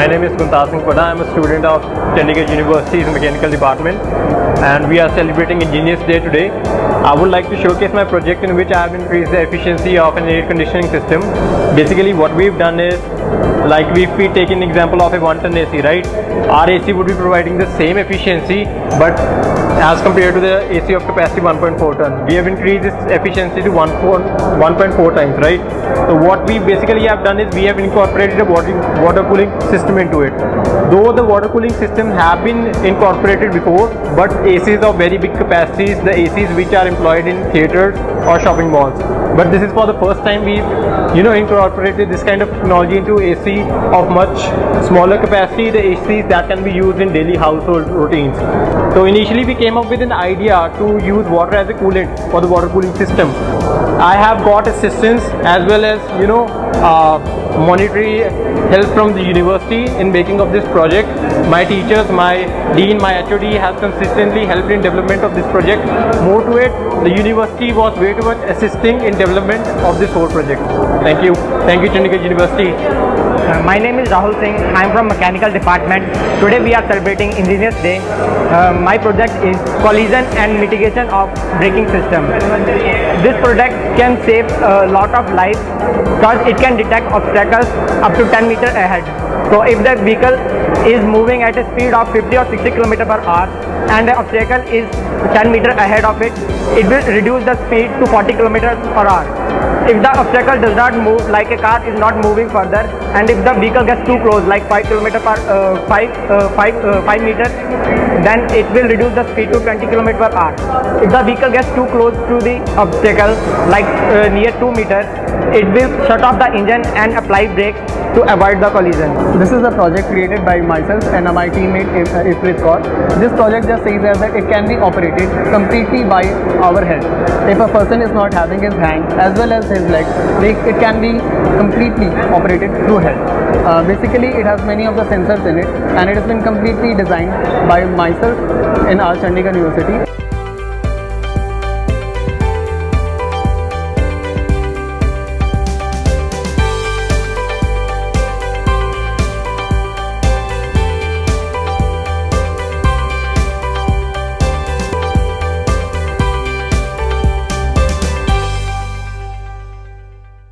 My name is Kuntal Singh Pada. I am a student of Chandigarh University's Mechanical Department, and we are celebrating Engineers Day today. I would like to showcase my project in which I have increased the efficiency of an air conditioning system. Basically, what we've done is, like if we take an example of a 1-ton AC, right? Our AC would be providing the same efficiency, but as compared to the AC of capacity 1.4 ton, we have increased its efficiency to 1.4 times, right? So what we basically have done is we have incorporated a water cooling system into it. Though the water cooling system have been incorporated before, but ACs of very big capacities, the ACs which are employed in theaters or shopping malls. But this is for the first time we've incorporated this kind of technology into AC of much smaller capacity, the ACs that can be used in daily household routines. So initially we came up with an idea to use water as a coolant for the water cooling system. I have got assistance as well as monetary help from the university in making of this project. My teachers, my dean, my HOD has consistently helped in development of this project. More to it, the university was way too much assisting in development of this whole project. Thank you Chandigarh University. My name is Rahul Singh. I am from Mechanical Department. Today we are celebrating Engineers Day. My project is collision and mitigation of braking system. This project can save a lot of lives because it can detect obstacles up to 10 meters ahead. So if the vehicle is moving at a speed of 50 or 60 km per hour and the obstacle is 10 meters ahead of it, it will reduce the speed to 40 km per hour. If the obstacle does not move, like a car is not moving further, and if the vehicle gets too close, like 5 meters, then it will reduce the speed to 20 km per hour. If the vehicle gets too close to the obstacle, like near 2 meters, it will shut off the engine and apply brakes to avoid the collision. This is a project created by myself and my teammate Ifrit Kaur. This project just says that it can be operated completely by our head. If a person is not having his hand as well as his legs, it can be completely operated through head. Basically, it has many of the sensors in it, and it has been completely designed by myself in our Chandigarh University.